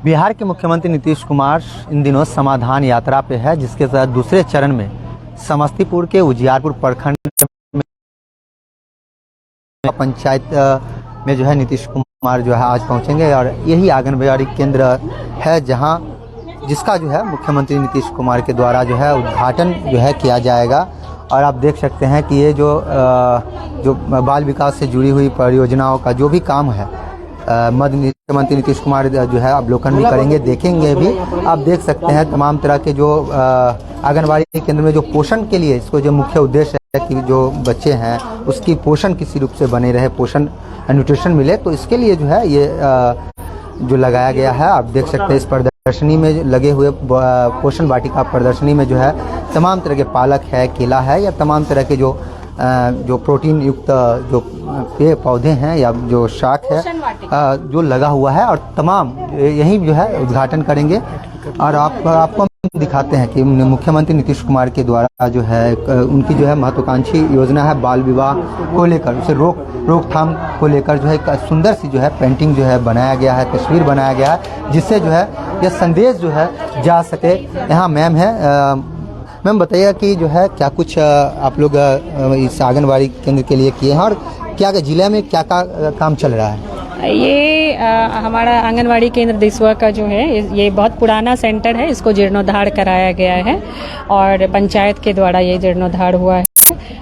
बिहार के मुख्यमंत्री नीतीश कुमार इन दिनों समाधान यात्रा पे है, जिसके तहत दूसरे चरण में समस्तीपुर के उजियारपुर प्रखंड पंचायत में जो है नीतीश कुमार जो है आज पहुंचेंगे और यही आंगनबाड़ी केंद्र है जहां जिसका जो है मुख्यमंत्री नीतीश कुमार के द्वारा जो है उद्घाटन जो है किया जाएगा। और आप देख सकते हैं कि ये जो बाल विकास से जुड़ी हुई परियोजनाओं का जो भी काम है मुख्यमंत्री नीतीश कुमार जो है अवलोकन भी करेंगे, देखेंगे भी। आप देख सकते हैं तमाम तरह के जो आंगनबाड़ी केंद्र में जो पोषण के लिए इसको जो मुख्य उद्देश्य है कि जो बच्चे हैं उसकी पोषण किसी रूप से बने रहे, पोषण न्यूट्रिशन मिले, तो इसके लिए जो है ये जो लगाया गया है। आप देख सकते हैं इस प्रदर्शनी में लगे हुए पोषण वाटिका प्रदर्शनी में जो है तमाम तरह के पालक है, केला है या तमाम तरह के जो प्रोटीन युक्त जो पेड़ पौधे हैं या जो शाक है जो लगा हुआ है और तमाम यही जो है उद्घाटन करेंगे। और आपको दिखाते हैं कि मुख्यमंत्री नीतीश कुमार के द्वारा जो है उनकी जो है महत्वाकांक्षी योजना है बाल विवाह को लेकर, उसे रोकथाम को लेकर जो है एक सुंदर सी जो है पेंटिंग जो है बनाया गया है, तस्वीर बनाया गया है, जिससे जो है यह संदेश जो है जा सके। यहाँ मैम है, मैम बताइए कि जो है क्या कुछ आप लोग इस आंगनबाड़ी केंद्र के लिए किए हैं और क्या जिले में क्या काम चल रहा है? ये हमारा आंगनवाड़ी केंद्र दिसवा का जो है ये बहुत पुराना सेंटर है, इसको जीर्णोद्धार कराया गया है और पंचायत के द्वारा ये जीर्णोद्धार हुआ है।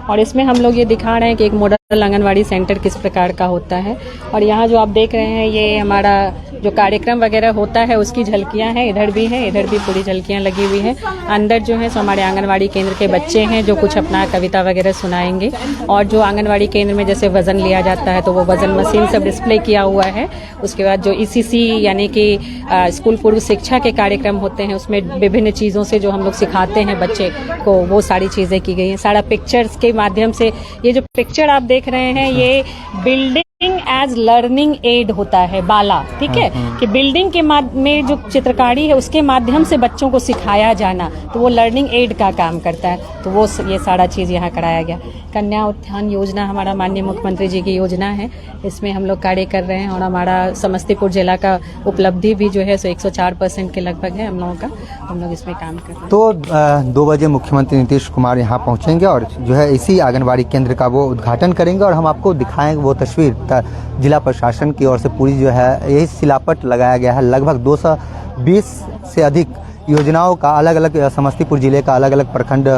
और इसमें हम लोग ये दिखा रहे हैं कि एक मॉडल आंगनवाड़ी सेंटर किस प्रकार का होता है। और यहाँ जो आप देख रहे हैं ये हमारा जो कार्यक्रम वगैरह होता है उसकी झलकियाँ हैं, इधर भी पूरी झलकियाँ लगी हुई हैं। अंदर जो है सो हमारे आंगनवाड़ी केंद्र के बच्चे हैं जो कुछ अपना कविता वगैरह सुनाएंगे। और जो आंगनवाड़ी केंद्र में जैसे वजन लिया जाता है तो वो वजन मशीन सब डिस्प्ले किया हुआ है। उसके बाद जो ECC यानी कि स्कूल पूर्व शिक्षा के कार्यक्रम होते हैं उसमें विभिन्न चीज़ों से जो हम लोग सिखाते हैं बच्चे को, वो सारी चीज़ें की गई हैं। सारा पिक्चर्स के माध्यम से, ये जो पिक्चर आप देख रहे हैं ये बिल्डिंग एज लर्निंग एड होता है बाला, ठीक है, कि बिल्डिंग के में जो चित्रकारी है उसके माध्यम से बच्चों को सिखाया जाना, तो वो लर्निंग एड का काम करता है। तो वो ये सारा चीज़ यहाँ कराया गया। कन्या उत्थान योजना हमारा माननीय मुख्यमंत्री जी की योजना है, इसमें हम लोग कार्य कर रहे हैं और हमारा समस्तीपुर जिला का उपलब्धि भी जो है सो 104% के लगभग है हम लोगों का, हम लोग इसमें काम कर रहे हैं। तो 2 बजे मुख्यमंत्री नीतीश कुमार यहाँ पहुँचेंगे और जो है इसी आंगनबाड़ी केंद्र का वो उद्घाटन करेंगे और हम आपको दिखाएंगे वो तस्वीर। जिला प्रशासन की ओर से पूरी जो है यही सिलापट लगाया गया है। लगभग 220 से अधिक योजनाओं का अलग अलग समस्तीपुर जिले का अलग अलग प्रखंड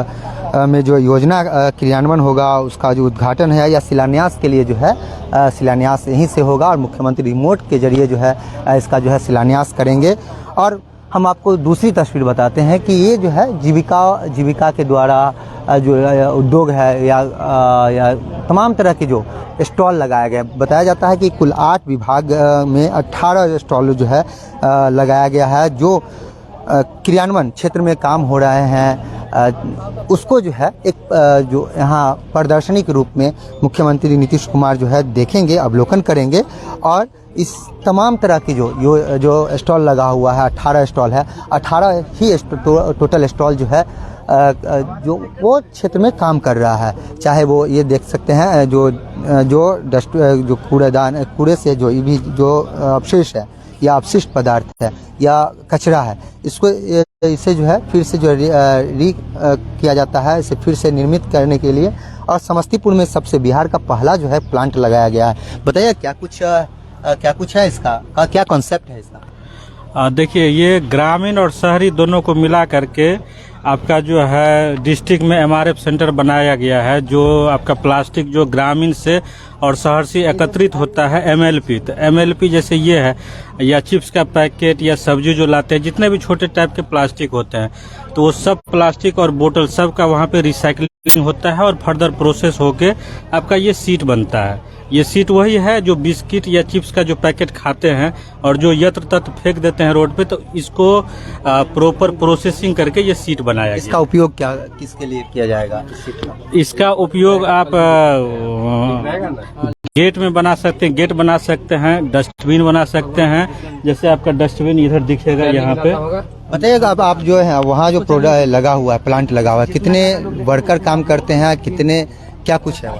में जो योजना क्रियान्वयन होगा उसका जो उद्घाटन है या शिलान्यास के लिए जो है शिलान्यास यहीं से होगा और मुख्यमंत्री रिमोट के जरिए जो है इसका जो है शिलान्यास करेंगे। और हम आपको दूसरी तस्वीर बताते हैं कि ये जो है जीविका के द्वारा जो उद्योग है या तमाम तरह के जो स्टॉल लगाया गया। बताया जाता है कि कुल 8 विभाग में 18 स्टॉल जो है लगाया गया है। जो क्रियान्वयन क्षेत्र में काम हो रहे हैं उसको जो है एक जो यहाँ प्रदर्शनी के रूप में मुख्यमंत्री नीतीश कुमार जो है देखेंगे, अवलोकन करेंगे। और इस तमाम तरह की जो स्टॉल लगा हुआ है 18 स्टॉल है, 18 ही टोटल स्टॉल जो है जो वो क्षेत्र में काम कर रहा है। चाहे वो ये देख सकते हैं जो कूड़ेदान, कूड़े से जो अवशेष है या अपशिष्ट पदार्थ है या कचरा है, इसे जो है फिर से जो किया जाता है, इसे फिर से निर्मित करने के लिए। और समस्तीपुर में सबसे बिहार का पहला जो है प्लांट लगाया गया है। बताइए क्या कुछ है इसका, क्या कॉन्सेप्ट है इसका? देखिए ये ग्रामीण और शहरी दोनों को मिला करके आपका जो है डिस्ट्रिक्ट में MRF सेंटर बनाया गया है। जो आपका प्लास्टिक जो ग्रामीण से और शहर से एकत्रित होता है MLP, तो MLP जैसे ये है या चिप्स का पैकेट या सब्जी जो लाते हैं, जितने भी छोटे टाइप के प्लास्टिक होते हैं तो वो सब प्लास्टिक और बोतल सब का वहाँ पे रिसाइकलिंग होता है और फर्दर प्रोसेस होके आपका ये सीट बनता है। ये सीट वही है जो बिस्किट या चिप्स का जो पैकेट खाते हैं और जो यत्र तत्र फेंक देते हैं रोड पे, तो इसको प्रॉपर प्रोसेसिंग करके ये सीट बनाया गया। इसका उपयोग किसके लिए किया जाएगा? इसका उपयोग आप गेट में बना सकते हैं, गेट बना सकते हैं, डस्टबिन बना सकते हैं। जैसे आपका डस्टबिन इधर दिखेगा यहाँ पे। बताइएगा आप जो है वहाँ जो प्रोडक्ट लगा हुआ है, प्लांट लगा हुआ है, कितने वर्कर काम करते हैं, कितने क्या कुछ है?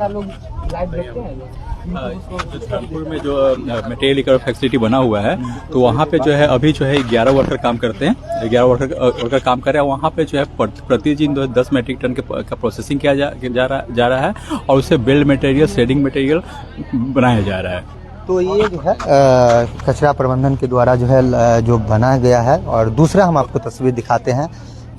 जो धर्मपुर में जो मटेरियल रिकवरी फैसिलिटी बना हुआ है, तो वहाँ पे जो है अभी जो है 11 वर्कर काम करते हैं, 11 वर्कर काम कर रहे हैं। वहाँ पे जो है प्रतिदिन 10 मैट्रिक टन का प्रोसेसिंग किया जा रहा है और उससे बिल्ड मटेरियल, शेडिंग मटेरियल बनाया जा रहा है। तो ये जो है कचरा प्रबंधन के द्वारा जो है जो बनाया गया है। और दूसरा हम आपको तस्वीर दिखाते हैं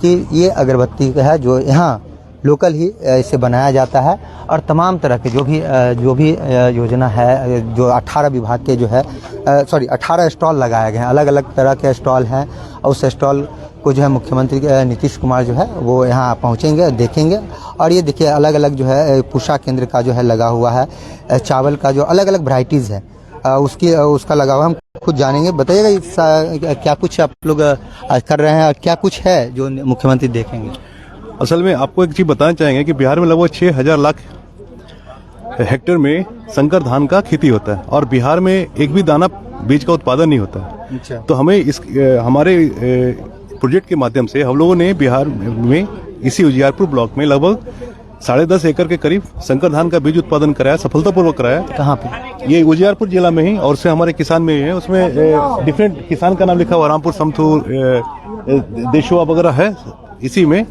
कि ये अगरबत्ती है जो यहाँ लोकल ही इसे बनाया जाता है और तमाम तरह के जो भी योजना है, जो 18 विभाग के जो है 18 स्टॉल लगाए गए हैं, अलग अलग तरह के स्टॉल हैं और उस स्टॉल को जो है मुख्यमंत्री नीतीश कुमार जो है वो यहाँ पहुँचेंगे, देखेंगे। और ये देखिए अलग अलग जो है पूषा केंद्र का जो है लगा हुआ है, चावल का जो अलग अलग वैरायटीज़ है उसका लगा हुआ, हम खुद जानेंगे। बताइएगा क्या कुछ आप लोग कर रहे हैं और क्या कुछ है जो मुख्यमंत्री देखेंगे। असल में आपको एक चीज बताना चाहेंगे कि बिहार में लगभग 6000 लाख हेक्टेयर में संकर धान का खेती होता है और बिहार में एक भी दाना बीज का उत्पादन नहीं होता है। अच्छा। तो हमें हमारे प्रोजेक्ट के माध्यम से हम लोगों ने बिहार में इसी उजियारपुर ब्लॉक में लगभग 10.5 एकड़ के करीब संकर धान का बीज उत्पादन कराया, सफलतापूर्वक कराया। कहाँ पे? ये उजियारपुर जिला में ही और से हमारे किसान में है, उसमें डिफरेंट किसान का नाम लिखा हुआ, रामपुर, समथूर, देशवा वगैरह है इसी में।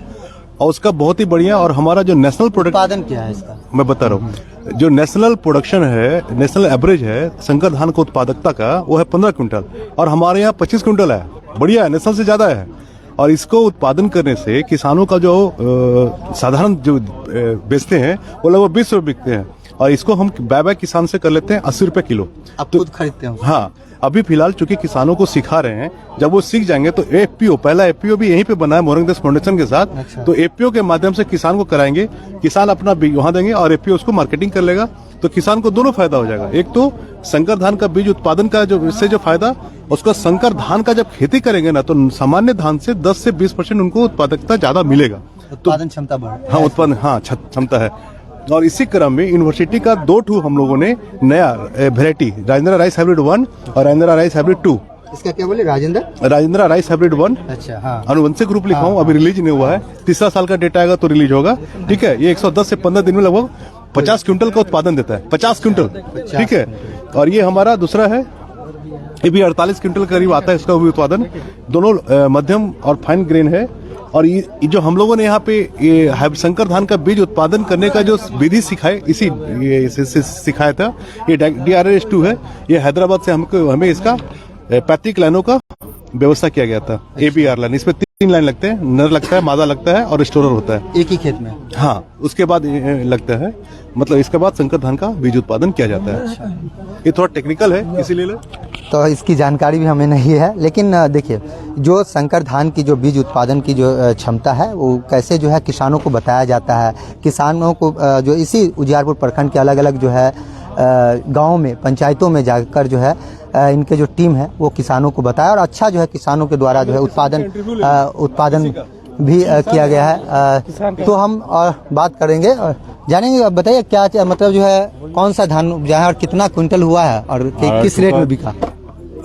और उसका बहुत ही बढ़िया और हमारा जो नेशनल प्रोडक्ट उत्पादन क्या है इसका मैं बता रहा हूँ, जो नेशनल प्रोडक्शन है, नेशनल एवरेज है संकर धान को उत्पादकता का, वो है 15 क्विंटल और हमारे यहाँ 25 क्विंटल है। बढ़िया है, नेशनल से ज्यादा है। और इसको उत्पादन करने से किसानों का जो साधारण जो बेचते हैं वो लगभग 20 रुपये बिकते हैं और इसको हम बाय किसान से कर लेते हैं 80 रुपये किलो। आप खुद खरीदते हो? हाँ, अभी फिलहाल चूंकि किसानों को सिखा रहे हैं, जब वो सीख जाएंगे तो एफपीओ, पहला एफपीओ भी यहीं पे बना है मोरंग देश फाउंडेशन के साथ। अच्छा। तो एफपीओ के माध्यम से किसान को कराएंगे, किसान अपना बीज वहां देंगे और एफपीओ उसको मार्केटिंग कर लेगा, तो किसान को दोनों फायदा हो जाएगा। एक तो संकर धान का बीज उत्पादन का जो इससे जो फायदा, उसका संकर धान का जब खेती करेंगे ना तो सामान्य धान से 10 से 20% उनको उत्पादकता ज्यादा मिलेगा, उत्पादन क्षमता बढ़। हाँ, उत्पादन क्षमता है। और इसी क्रम में यूनिवर्सिटी का 2 हम लोगों ने नया वेरायटी राजेंद्र राइस हाइब्रिड 1 और राजेंद्र राइस हाइब्रिड 2, इसका क्या बोले? Rajendra rice hybrid 1। अच्छा, हाँ। अनुवंशिक ग्रुप लिखा हूँ, अभी रिलीज नहीं हुआ है, 3 साल का डेटा आएगा तो रिलीज होगा। ठीक है, ये 110 से 15 दिन में लगभग 50 क्विंटल का उत्पादन देता है, 50 क्विंटल। ठीक है, और ये हमारा दूसरा है, ये भी 48 क्विंटल करीब आता है इसका भी उत्पादन। दोनों मध्यम और फाइन ग्रेन है। और ये जो हम लोगों ने यहाँ पे ये संकर धान का बीज उत्पादन करने का जो विधि सिखाए, सिखाया था, ये DRS 2 है। ये हैदराबाद से हमें इसका 35 लाइनों का व्यवस्था किया गया था। ABR लाइन, इसमें 3 लाइन लगते हैं, नर लगता है, मादा लगता है और स्टोरर होता है एक ही खेत में। हाँ, उसके बाद लगता है, मतलब इसके बाद संकर धान का बीज उत्पादन किया जाता है। ये थोड़ा टेक्निकल है, इसीलिए तो इसकी जानकारी भी हमें नहीं है। लेकिन देखिए, जो संकर धान की जो बीज उत्पादन की जो क्षमता है वो कैसे जो है किसानों को बताया जाता है। किसानों को जो इसी उजियारपुर प्रखंड के अलग अलग जो है गाँव में, पंचायतों में जाकर जो है इनके जो टीम है वो किसानों को बताया और अच्छा जो है किसानों के द्वारा जो है उत्पादन भी किया गया है। तो हम बात करेंगे और जानेंगे। अब बताइए क्या मतलब जो है कौन सा धान उपजा है और कितना क्विंटल हुआ है और किस रेट में बिका?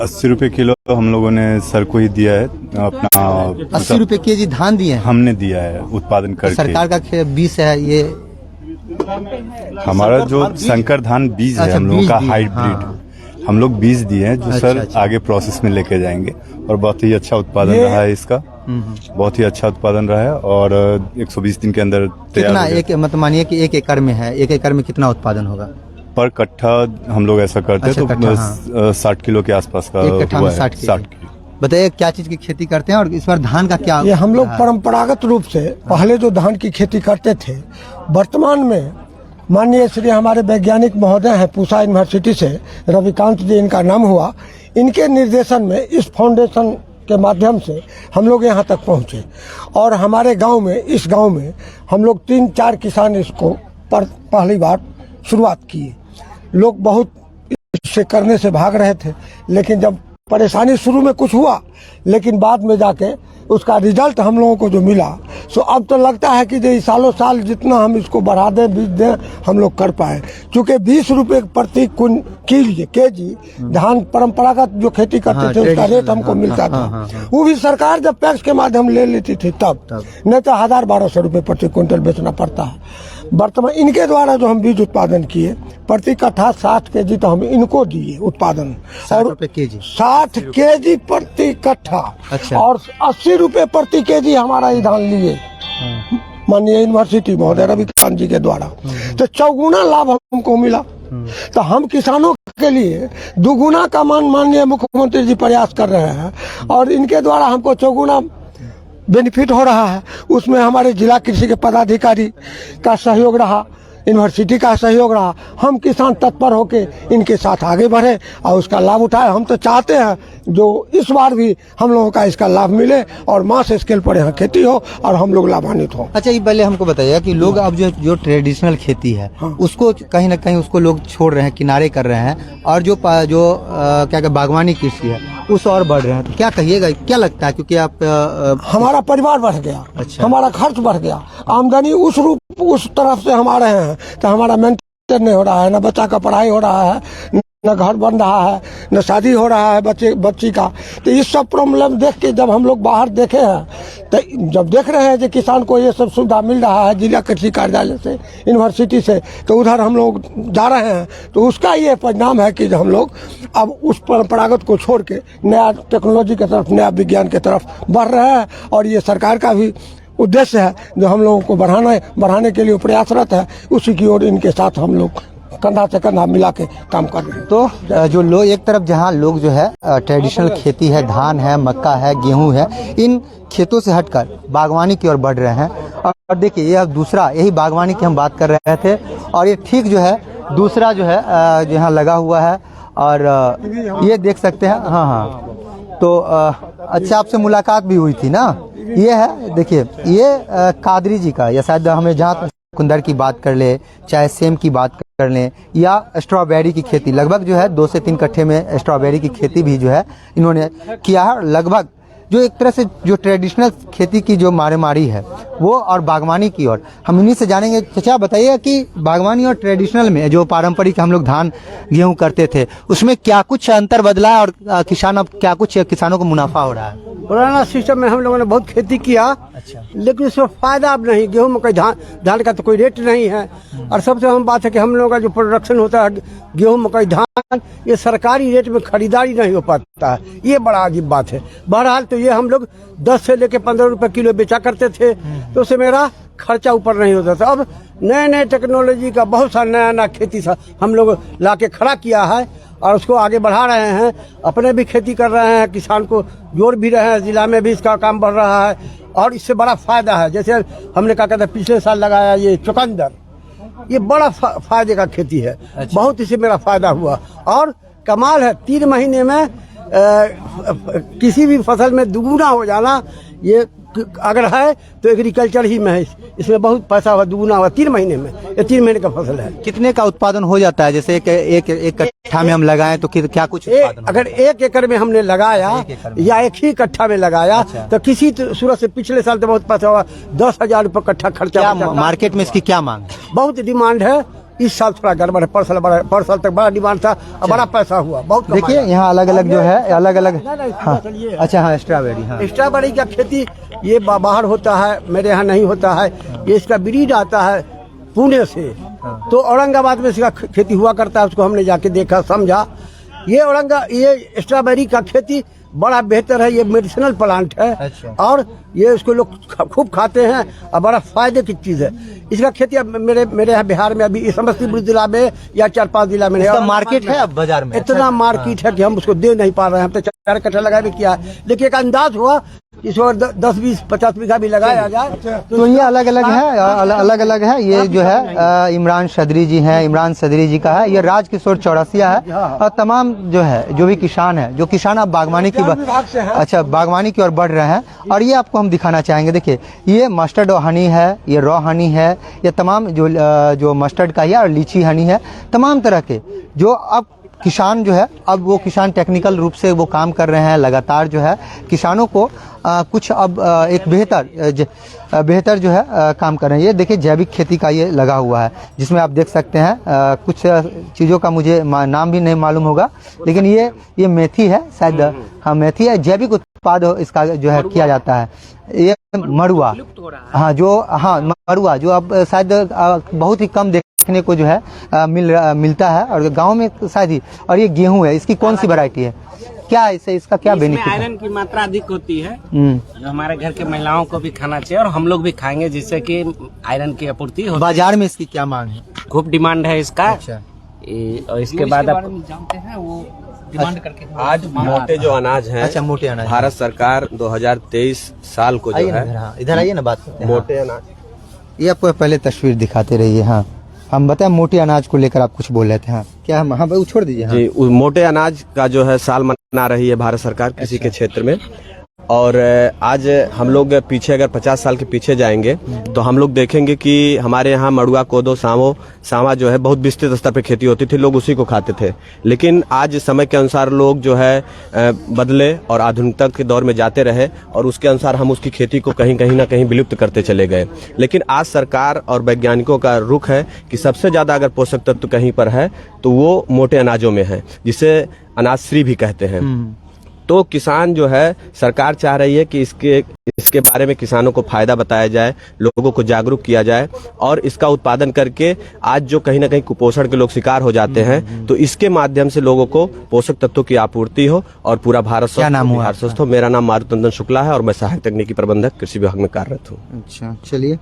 80 रुपए किलो हम लोगों ने सर को ही दिया है अपना। 80 रुपए केजी धान दिए हैं? हमने दिया है उत्पादन करके। सरकार का बीज है ये हमारा जो संकर धान बीज है, हम लोगों का हाइब्रिड हम लोग बीज दिए हैं जो सर आगे प्रोसेस में लेके जाएंगे और बहुत ही अच्छा उत्पादन रहा है इसका। बहुत ही अच्छा उत्पादन रहा है और 120 दिन के अंदर कितना एक मतलब मानिए कि 1 एकड़ में है, 1 एकड़ में कितना उत्पादन होगा? पर कट्ठा हम लोग ऐसा करते हैं तो 60 किलो के आसपास का। 1 कट्ठा में 60 किलो। बताइए क्या चीज की खेती करते हैं और इस बार धान का क्या? ये हम लोग परंपरागत रूप से पहले जो धान की खेती करते थे, वर्तमान में माननीय श्री हमारे वैज्ञानिक महोदय हैं पूसा यूनिवर्सिटी से, रविकांत जी इनका नाम हुआ, इनके निर्देशन में इस फाउंडेशन के माध्यम से हम लोग यहाँ तक पहुँचे और हमारे गांव में, इस गांव में हम लोग 3-4 किसान इसको पहली बार शुरुआत किए। लोग बहुत इससे करने से भाग रहे थे, लेकिन जब परेशानी शुरू में कुछ हुआ, लेकिन बाद में जाके उसका रिजल्ट हम लोगों को जो मिला, सो अब तो लगता है कि जो सालों साल जितना हम इसको बढ़ा दें, बीज दें, हम लोग कर पाए। क्योंकि 20 रुपए प्रति केजी धान परंपरागत जो खेती करते थे उसका रेट हमको मिलता था। वो भी सरकार जब पैक्स के माध्यम ले लेती थी तब, नहीं तो 1000-1200 रुपए प्रति क्विंटल बेचना पड़ता है। वर्तमान इनके द्वारा जो हम बीज उत्पादन किए प्रति कट्ठा 60 केजी तो हम इनको दिए उत्पादन 60 रुपए केजी 60 केजी प्रति कट्ठा। अच्छा। और 80 रुपए प्रति केजी हमारा ये धान लिए माननीय यूनिवर्सिटी महोदय रविकांत जी के द्वारा, तो चौगुना लाभ हमको मिला। तो हम किसानों के लिए दुगुना का माननीय मुख्यमंत्री जी प्रयास कर रहे हैं और इनके द्वारा हमको चौगुना बेनिफिट हो रहा है। उसमें हमारे जिला कृषि के पदाधिकारी का सहयोग रहा, यूनिवर्सिटी का सहयोग रहा। हम किसान तत्पर होके इनके साथ आगे बढ़े और उसका लाभ उठाए। हम तो चाहते हैं जो इस बार भी हम लोगों का इसका लाभ मिले और मास स्केल पर यहाँ खेती हो और हम लोग लाभान्वित हो। अच्छा, ये पहले हमको बताइए कि लोग अब जो ट्रेडिशनल खेती है उसको कहीं ना कहीं उसको लोग छोड़ रहे हैं, किनारे कर रहे हैं और जो क्या बागवानी कृषि है उस और बढ़ रहे हैं, तो क्या कहिएगा, क्या लगता है? क्योंकि आप हमारा परिवार बढ़ गया। अच्छा। हमारा खर्च बढ़ गया, आमदनी उस तरफ से हम आ रहे हैं तो हमारा मेंटेन नहीं हो रहा है, न बच्चा का पढ़ाई हो रहा है, न घर बन रहा है, न शादी हो रहा है बच्ची का। तो इस सब प्रॉब्लम देख के जब हम लोग बाहर देखे हैं तो जब देख रहे हैं कि किसान को ये सब सुविधा मिल रहा है जिला कृषि कार्यालय से, यूनिवर्सिटी से, तो उधर हम लोग जा रहे हैं। तो उसका ये परिणाम है कि हम लोग अब उस परंपरागत को छोड़ के नया टेक्नोलॉजी की तरफ, नया विज्ञान की तरफ बढ़ रहे हैं। और ये सरकार का भी उद्देश्य है जो हम लोगों को बढ़ाने के लिए प्रयासरत है, उसी की ओर इनके साथ हम लोग कंधा से कंधा मिला के काम कर रहे हैं। तो जो लोग एक तरफ जहाँ लोग जो है ट्रेडिशनल खेती है, धान है, मक्का है, गेहूं है, इन खेतों से हटकर बागवानी की ओर बढ़ रहे हैं। और देखिए ये दूसरा, यही बागवानी की हम बात कर रहे थे और ये ठीक जो है दूसरा जो है जो यहाँ लगा हुआ है और ये देख सकते हैं। हाँ। तो अच्छा, आपसे मुलाकात भी हुई थी ना? ये है, देखिए ये कादरी जी का, या शायद हमें जहाँ कुंदर की बात कर ले, चाहे सेम की बात कर लें या स्ट्रॉबेरी की खेती, लगभग जो है 2 से 3 कट्ठे में स्ट्रॉबेरी की खेती भी जो है इन्होंने किया है। लगभग जो एक तरह से जो ट्रेडिशनल खेती की जो मारेमारी है वो और बागवानी की ओर हम इन्हीं से जानेंगे। चाचा बताइए कि बागवानी और ट्रेडिशनल में जो पारंपरिक हम लोग धान गेहूं करते थे उसमें क्या कुछ अंतर बदला है और किसान अब क्या कुछ किसानों को मुनाफा हो रहा है? पुराना सिस्टम में हम लोगों ने बहुत खेती किया। अच्छा। लेकिन उसमें फायदा अब नहीं, गेहूं मकई धान का तो कोई रेट नहीं है। और सबसे अहम बात है कि हम लोगों का जो प्रोडक्शन होता है गेहूं मकई धान, ये सरकारी रेट में खरीदारी नहीं हो पाता है, ये बड़ा अजीब बात है। बहरहाल तो ये हम लोग 10 से लेके 15 रुपए किलो बेचा करते थे, तो उससे मेरा खर्चा ऊपर नहीं होता था। अब नए टेक्नोलॉजी का बहुत सा नया खेती हम लोग ला के खड़ा किया है और उसको आगे बढ़ा रहे हैं। अपने भी खेती कर रहे हैं, किसान को जोड़ भी रहे हैं, जिला में भी इसका काम बढ़ रहा है और इससे बड़ा फायदा है। जैसे हमने क्या कहते हैं पिछले साल लगाया ये चुकंदर, ये बड़ा फायदे का खेती है। अच्छा। बहुत इससे मेरा फायदा हुआ और कमाल है 3 महीने में किसी भी फसल में दुगुना हो जाना, ये अगर है तो एग्रीकल्चर ही में है, इसमें बहुत पैसा हुआ, दुगुना हुआ 3 महीने में। ये 3 महीने का फसल है। कितने का उत्पादन हो जाता है? जैसे एक कट्ठा में हम लगाएं तो क्या कुछ उत्पादन अगर 1 एकड़ में हमने लगाया या 1 ही कट्ठा में लगाया। अच्छा। तो किसी सूरत से पिछले साल तो बहुत पैसा हुआ, 10,000 रुपए कट्ठा खर्चा। मार्केट में इसकी क्या मांग है? बहुत डिमांड है। इस साल थोड़ा गड़बड़ है, पर साल तक बड़ा डिमांड था और बड़ा पैसा हुआ। बहुत देखिए यहाँ अलग अलग जो है अलग अलग। हाँ। अच्छा, हाँ स्ट्रॉबेरी। हाँ, स्ट्रॉबेरी का खेती ये बाहर होता है, मेरे यहाँ नहीं होता है। ये इसका ब्रीड आता है पुणे से। तो औरंगाबाद में इसका खेती हुआ करता है, उसको हमने जाके देखा समझा। ये स्ट्रॉबेरी का खेती बड़ा बेहतर है, ये मेडिसिनल प्लांट है। अच्छा। और ये इसको लोग खूब खाते हैं और बड़ा फायदे की चीज है। इसका खेती अब मेरे यहाँ बिहार में अभी समस्तीपुर जिला में या 4-5 जिला में है। मार्केट है अब बाजार में इतना मार्केट है कि हम उसको दे नहीं पा रहे हैं। हम तो 4 कट्ठा लगा भी किया है, लेकिन एक अंदाज हुआ इस बार 10, 20, 50 बीघा भी लगाया जाए। तो ये अलग अलग है। ये जो है इमरान सदरी जी हैं, इमरान सदरी जी का है। ये राजकिशोर चौरसिया है और तमाम जो है जो भी किसान है, जो किसान अब बागवानी की अच्छा बागवानी की ओर बढ़ रहे हैं। और ये आपको हम दिखाना चाहेंगे। देखिए ये मस्टर्ड हनी है, ये रॉ हनी है, ये तमाम जो मस्टर्ड का है और लीची हनी है, तमाम तरह के जो अब किसान जो है अब वो किसान टेक्निकल रूप से वो काम कर रहे हैं। लगातार जो है किसानों को कुछ अब एक बेहतर जो है काम कर रहे हैं। ये देखिए जैविक खेती का ये लगा हुआ है, जिसमें आप देख सकते हैं कुछ चीज़ों का मुझे नाम भी नहीं मालूम होगा, लेकिन ये मेथी है शायद। हाँ मेथी है। जैविक उत्पाद इसका जो है किया जाता है। ये मड़ुआ, हाँ जो, हाँ मड़ुआ जो अब शायद बहुत ही कम देखने को जो है मिलता है और गांव में शायद ही। और ये गेहूं है, इसकी कौन सी वैरायटी है, क्या इससे इसका क्या बेनिफिट है? आयरन की मात्रा अधिक होती है जो हमारे घर के महिलाओं को भी खाना चाहिए और हम लोग भी खाएंगे, जिससे कि आयरन की आपूर्ति हो। बाजार में इसकी क्या मांग है? खूब डिमांड है इसका। अच्छा। और इसके बाद आप जानते हैं वो डिमांड करके आज मोटे जो अनाज हैं, अच्छा मोटे अनाज, भारत सरकार 2023 साल को जो है, इधर आइए ना, बात करते हैं। मोटे अनाज, ये आपको पहले तस्वीर दिखाते रहिए। हाँ हम बताएं, मोटे अनाज को लेकर आप कुछ बोल रहे थे। हाँ क्या हम, हाँ भाई छोड़ दीजिए। हाँ। जी मोटे अनाज का जो है साल मना रही है भारत सरकार किसी के क्षेत्र में। और आज हम लोग पीछे अगर 50 साल के पीछे जाएंगे तो हम लोग देखेंगे कि हमारे यहाँ मड़ुआ, कोदो, सावा जो है बहुत विस्तृत स्तर पे खेती होती थी, लोग उसी को खाते थे। लेकिन आज समय के अनुसार लोग जो है बदले और आधुनिकता के दौर में जाते रहे और उसके अनुसार हम उसकी खेती को कहीं ना कहीं विलुप्त करते चले गए। लेकिन आज सरकार और वैज्ञानिकों का रुख है कि सबसे ज्यादा अगर पोषक तत्व कहीं पर है तो वो मोटे अनाजों में है, जिसे अनाज श्री भी कहते हैं। तो किसान जो है, सरकार चाह रही है कि इसके बारे में किसानों को फायदा बताया जाए, लोगों को जागरूक किया जाए और इसका उत्पादन करके आज जो कहीं ना कहीं कुपोषण के लोग शिकार हो जाते हैं तो इसके माध्यम से लोगों को पोषक तत्वों की आपूर्ति हो और पूरा भारत स्वस्थ हो। मेरा नाम मारुतनंदन शुक्ला है और मैं सहायक तकनीकी प्रबंधक कृषि विभाग में कार्यरत हूँ। अच्छा चलिए,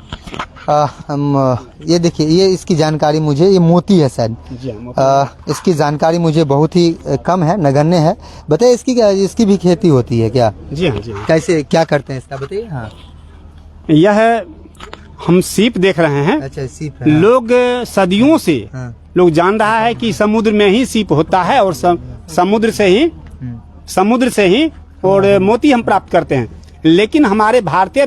हम ये देखिए, ये इसकी जानकारी मुझे, ये मोती है शायद, इसकी जानकारी मुझे बहुत ही कम है, नगण्य है। बताइए इसकी भी खेती होती है क्या? जी हाँ जी हाँ। कैसे क्या करते हैं इसका बताइए। हाँ यह हम सीप देख रहे हैं। अच्छा सीप है। लोग सदियों से लोग जान रहा है कि समुद्र में ही सीप होता है और समुद्र से ही और मोती हम प्राप्त करते हैं। लेकिन हमारे भारतीय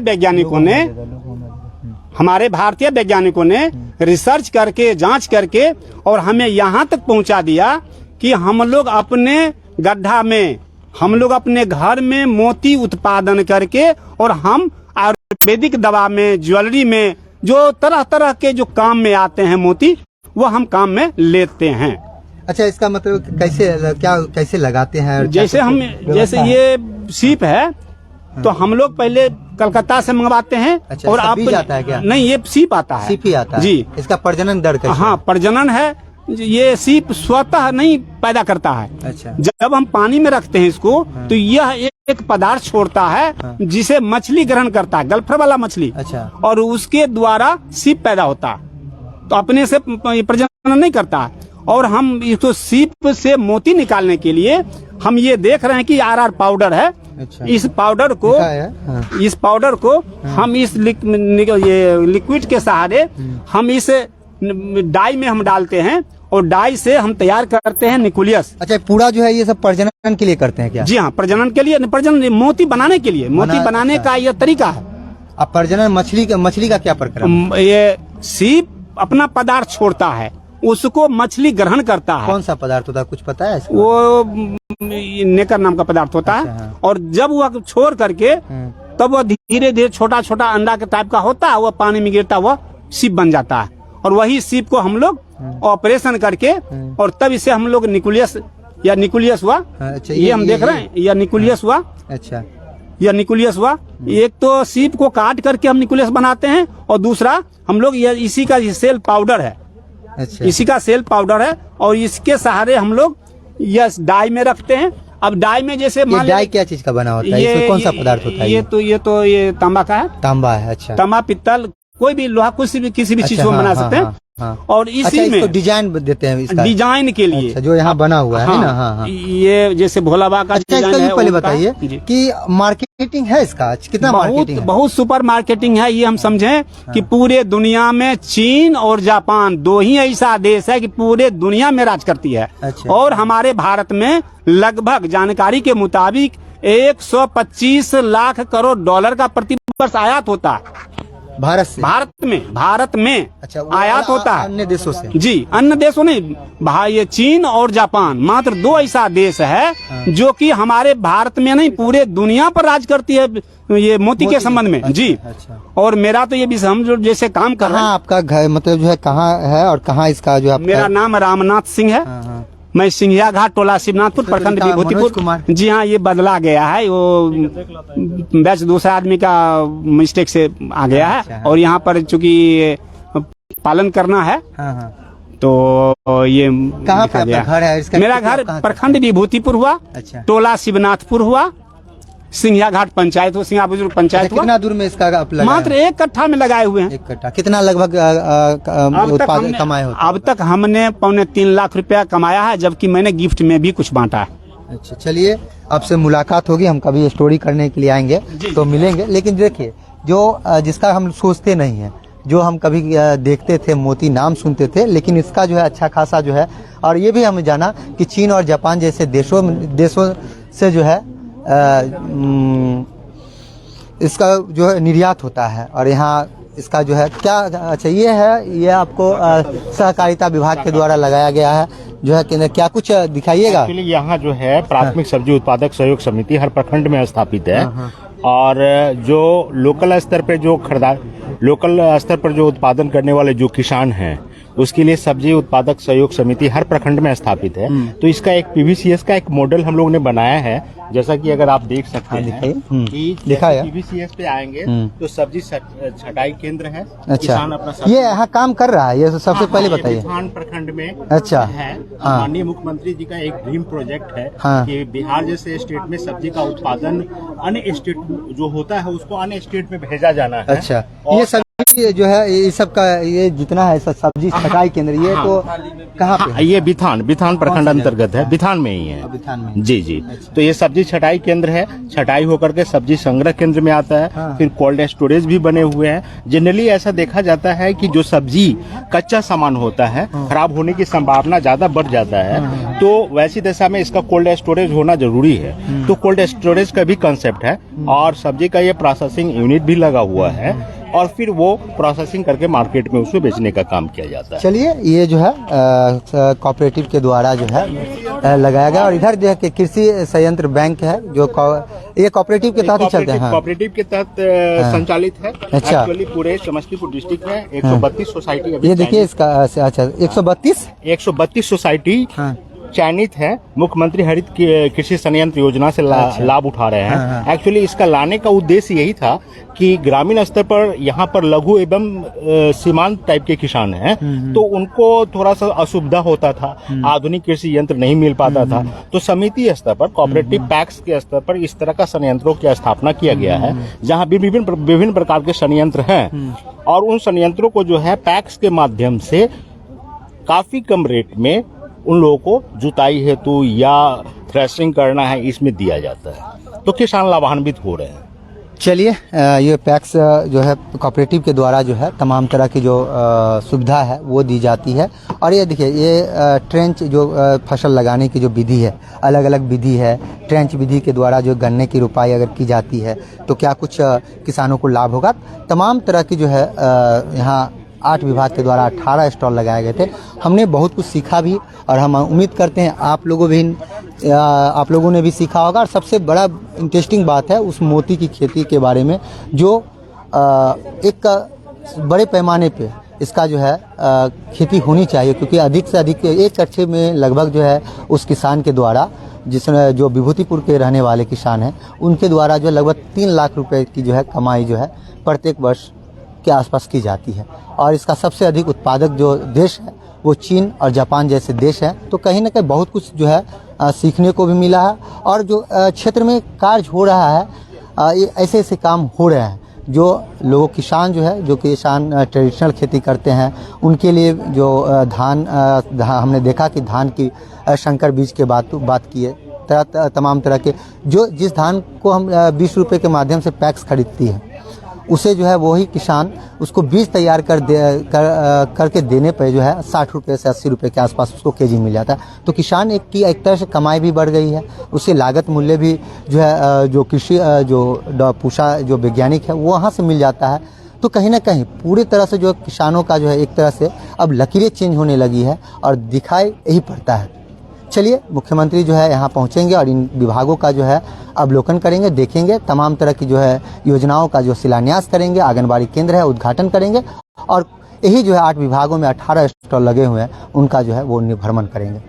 वैज्ञानिकों ने रिसर्च करके, जांच करके और हमें यहाँ तक पहुँचा दिया कि हम लोग अपने गड्ढा में, हम लोग अपने घर में मोती उत्पादन करके और हम आयुर्वेदिक दवा में, ज्वेलरी में, जो तरह तरह के जो काम में आते हैं मोती, वो हम काम में लेते हैं। अच्छा इसका मतलब कैसे लगाते हैं? जैसे ये सीप है तो हम लोग पहले कलकत्ता से मंगवाते हैं। अच्छा, और आप बीज आता है क्या? नहीं, ये सीप आता है। सीप ही आता है जी। इसका प्रजनन दर कैसे? हाँ प्रजनन है, ये सीप स्वतः नहीं पैदा करता है। अच्छा। जब हम पानी में रखते हैं इसको तो यह एक पदार्थ छोड़ता है जिसे मछली ग्रहण करता है, गल्फर वाला मछली। अच्छा। और उसके द्वारा सीप पैदा होता है, तो अपने से प्रजनन नहीं करता है। और हम इसको सीप से मोती निकालने के लिए हम ये देख रहे हैं कि RR पाउडर है। अच्छा। इस पाउडर को हम इस लिक्विड के सहारे हम इस डाई में हम डालते हैं और डाई से हम तैयार करते हैं न्यूक्लियस। अच्छा पूरा जो है ये सब प्रजनन के लिए करते हैं क्या? जी हाँ, प्रजनन के लिए, मोती बनाने के लिए, मोती बनाने का यह तरीका है। अब प्रजनन मछली का क्या प्रक्रिया? ये सीप अपना पदार्थ छोड़ता है, उसको मछली ग्रहण करता है। कौन सा पदार्थ होता है कुछ पता है इसका? वो नेकर नाम का पदार्थ होता है। हाँ। और जब वह छोड़ करके तब वह धीरे धीरे छोटा छोटा अंडा के टाइप का होता है, वह पानी में गिरता हुआ सीप बन जाता है। और वही सीप को हम लोग ऑपरेशन करके और तब इसे हम लोग न्यूक्लियस हुआ। अच्छा, ये हम देख रहे हैं, यह न्यूक्लियस हुआ। अच्छा यह न्यूक्लियस हुआ। एक तो सीप को काट करके हम न्यूक्लियस बनाते हैं और दूसरा हम लोग इसी का सेल पाउडर है। अच्छा। इसी का सेल पाउडर है और इसके सहारे हम लोग यह डाई में रखते हैं। अब डाई में जैसे ये डाई क्या चीज का बना होता है? इसमें कौन सा पदार्थ होता है? ये तांबा का है। तांबा है। अच्छा। तांबा, पित्तल, कोई भी लोहा, किसी भी चीज को बना सकते हैं। और इसी में डिजाइन देते हैं इसका? डिजाइन के लिए। अच्छा, जो यहाँ बना हुआ है ना। हाँ। ये जैसे भोला बाबा का डिजाइन है। पहले बताइए कि मार्केटिंग है इसका, कितना मार्केटिंग है? बहुत सुपर मार्केटिंग है। ये हम समझें कि पूरे दुनिया में चीन और जापान दो ही ऐसा देश है कि पूरे दुनिया में राज करती है। अच्छा। और हमारे भारत में लगभग जानकारी के मुताबिक 125 लाख करोड़ डॉलर का प्रतिवर्ष आयात होता है भारत से। भारत में अच्छा, आयात होता है अन्य देशों से। जी, अन्य देशों नहीं, ये चीन और जापान मात्र दो ऐसा देश है जो कि हमारे भारत में नहीं पूरे दुनिया पर राज करती है ये मोती के संबंध में। अच्छा, जी। अच्छा। और मेरा तो ये भी हम जो जैसे काम कर रहे हैं। आपका घर मतलब जो है कहाँ है और कहाँ इसका जो है? मेरा नाम रामनाथ सिंह है। मैं सिंघिया घाट टोला शिवनाथपुर प्रखंड मनोज विभूतिपुर। कुमार। जी हाँ, ये बदला गया है, वो बैच दूसरा आदमी का मिस्टेक से आ गया अच्छा, है। और यहाँ पर चूंकि पालन करना है हाँ हाँ। तो ये कहाँ पे लिखा गया। आपका घर है? इसका मेरा कितना घर कहाँ से? प्रखंड विभूतिपुर हुआ, अच्छा। टोला शिवनाथपुर हुआ, सिंघिया घाट पंचायत हुआ, सिंघिया बुजुर्ग पंचायत हुआ। कितना दूर में इसका आप लगाए मात्र 1 कट्ठा में लगाए हुए हैं। 1 कट्ठा कितना लगभग उत्पादन कमाए होते? अब तक हमने 3.25 लाख रुपया कमाया है, जबकि मैंने गिफ्ट में भी कुछ बांटा है। अच्छा, चलिए आपसे मुलाकात होगी, हम कभी स्टोरी करने के लिए आएंगे तो मिलेंगे। लेकिन देखिए, जो जिसका हम सोचते नहीं है, जो हम कभी देखते थे, मोती नाम सुनते थे, लेकिन इसका जो है अच्छा खासा जो है, और ये भी हमें जाना कि चीन और जापान जैसे देशों से जो है इसका जो है निर्यात होता है। और यहाँ इसका जो है क्या, अच्छा ये आपको सहकारिता विभाग के द्वारा लगाया गया है जो है कि क्या कुछ दिखाइएगा। एक्चुअली यहाँ जो है प्राथमिक सब्जी उत्पादक सहयोग समिति हर प्रखंड में स्थापित है, और जो लोकल स्तर पर जो उत्पादन करने वाले जो किसान हैं उसके लिए सब्जी उत्पादक सहयोग समिति हर प्रखंड में स्थापित है। तो इसका एक पीवीसीएस का एक मॉडल हम लोगों ने बनाया है, जैसा कि अगर आप देख सकते हैं कि पीवीसीएस पे आएंगे तो सब्जी छटाई केंद्र है। अच्छा, किसान अपना ये यहाँ काम कर रहा है, ये सबसे पहले बताइए। बिथान प्रखंड में अच्छा है, हाँ। माननीय मुख्यमंत्री जी का एक ड्रीम प्रोजेक्ट है हाँ। कि बिहार जैसे स्टेट में सब्जी का उत्पादन अन्य स्टेट जो होता है उसको अन्य स्टेट में भेजा जाना है। अच्छा, ये सब्जी जो है ये सब का, ये जितना है सब्जी छटाई केंद्र, ये तो कहाँ पे है? ये बिथान प्रखंड अंतर्गत है, बिथान में ही है। बिथान में जी जी। तो ये सब्जी छटाई केंद्र है, छटाई होकर के सब्जी संग्रह केंद्र में आता है। हाँ। फिर कोल्ड स्टोरेज भी बने हुए हैं। जनरली ऐसा देखा जाता है कि जो सब्जी कच्चा सामान होता है खराब होने की संभावना ज्यादा बढ़ जाता है, तो वैसी दशा में इसका कोल्ड स्टोरेज होना जरूरी है। तो कोल्ड स्टोरेज का भी कंसेप्ट है, और सब्जी का ये प्रोसेसिंग यूनिट भी लगा हुआ है, और फिर वो प्रोसेसिंग करके मार्केट में उसको बेचने का काम किया जाता है। चलिए, ये जो है कोऑपरेटिव के द्वारा जो है लगाया गया। और इधर देखिए कृषि संयंत्र बैंक है, जो ये कोऑपरेटिव के तहत ही चलते हैं। कोऑपरेटिव के तहत संचालित है। अच्छा। एक्चुअली पूरे समस्तीपुर डिस्ट्रिक्ट में 132 सोसाइटी अभी ये देखिए इसका, अच्छा 132 सोसाइटी चयनित है, मुख्यमंत्री हरित कृषि संयंत्र योजना से लाभ उठा रहे हैं। एक्चुअली इसका लाने का उद्देश्य यही था कि ग्रामीण स्तर पर यहाँ पर लघु एवं सीमांत टाइप के किसान हैं, तो उनको थोड़ा सा असुविधा होता था, आधुनिक कृषि यंत्र नहीं मिल पाता था। तो समिति स्तर पर, कोऑपरेटिव पैक्स के स्तर पर इस तरह का संयंत्रों की स्थापना किया गया है, जहाँ विभिन्न प्रकार के संयंत्र हैं, और उन संयंत्रों को जो है पैक्स के माध्यम से काफी कम रेट में उन लोगों को जुताई हेतु या थ्रेशिंग करना है, इसमें दिया जाता है। तो किसान लाभान्वित हो रहे हैं। चलिए, ये पैक्स जो है कोऑपरेटिव के द्वारा जो है तमाम तरह की जो सुविधा है वो दी जाती है। और ये देखिए, ये ट्रेंच जो फसल लगाने की जो विधि है, अलग अलग विधि है। ट्रेंच विधि के द्वारा जो गन्ने की रुपाई अगर की जाती है तो क्या कुछ किसानों को लाभ होगा। तमाम तरह की जो है यहाँ 8 विभाग के द्वारा 18 स्टॉल लगाए गए थे। हमने बहुत कुछ सीखा भी, और हम उम्मीद करते हैं आप लोगों ने भी सीखा होगा। और सबसे बड़ा इंटरेस्टिंग बात है उस मोती की खेती के बारे में, जो एक बड़े पैमाने पे इसका जो है खेती होनी चाहिए, क्योंकि अधिक से अधिक 1 कट्ठे में लगभग जो है उस किसान के द्वारा, जिसमें जो विभूतिपुर के रहने वाले किसान हैं, उनके द्वारा जो लगभग 3 लाख रुपए की जो है कमाई जो है प्रत्येक वर्ष के आसपास की जाती है। और इसका सबसे अधिक उत्पादक जो देश है वो चीन और जापान जैसे देश हैं। तो कहीं ना कहीं बहुत कुछ जो है सीखने को भी मिला है। और जो क्षेत्र में कार्य हो रहा है, ये ऐसे काम हो रहे हैं जो लोग किसान जो है, जो किसान ट्रेडिशनल खेती करते हैं, उनके लिए जो धान हमने देखा कि धान की संकर बीज के बात की है। तमाम तरह के जो जिस धान को हम 20 रुपये के माध्यम से पैक्स खरीदती है, उसे जो है वही किसान उसको बीज तैयार करके देने पर जो है 60 रुपये से 80 रुपये के आसपास उसको केजी मिल जाता है। तो किसान एक तरह से कमाई भी बढ़ गई है, उससे लागत मूल्य भी जो है जो कृषि जो पूषा जो वैज्ञानिक है वो वहाँ से मिल जाता है। तो कहीं ना कहीं पूरी तरह से जो किसानों का जो है एक तरह से अब लकीरें चेंज होने लगी है, और दिखाई यही पड़ता है। चलिए, मुख्यमंत्री जो है यहाँ पहुँचेंगे और इन विभागों का जो है अवलोकन करेंगे, देखेंगे, तमाम तरह की जो है योजनाओं का जो शिलान्यास करेंगे, आंगनबाड़ी केंद्र है उद्घाटन करेंगे, और यही जो है 8 विभागों में 18 स्टॉल लगे हुए हैं उनका जो है वो भ्रमण करेंगे।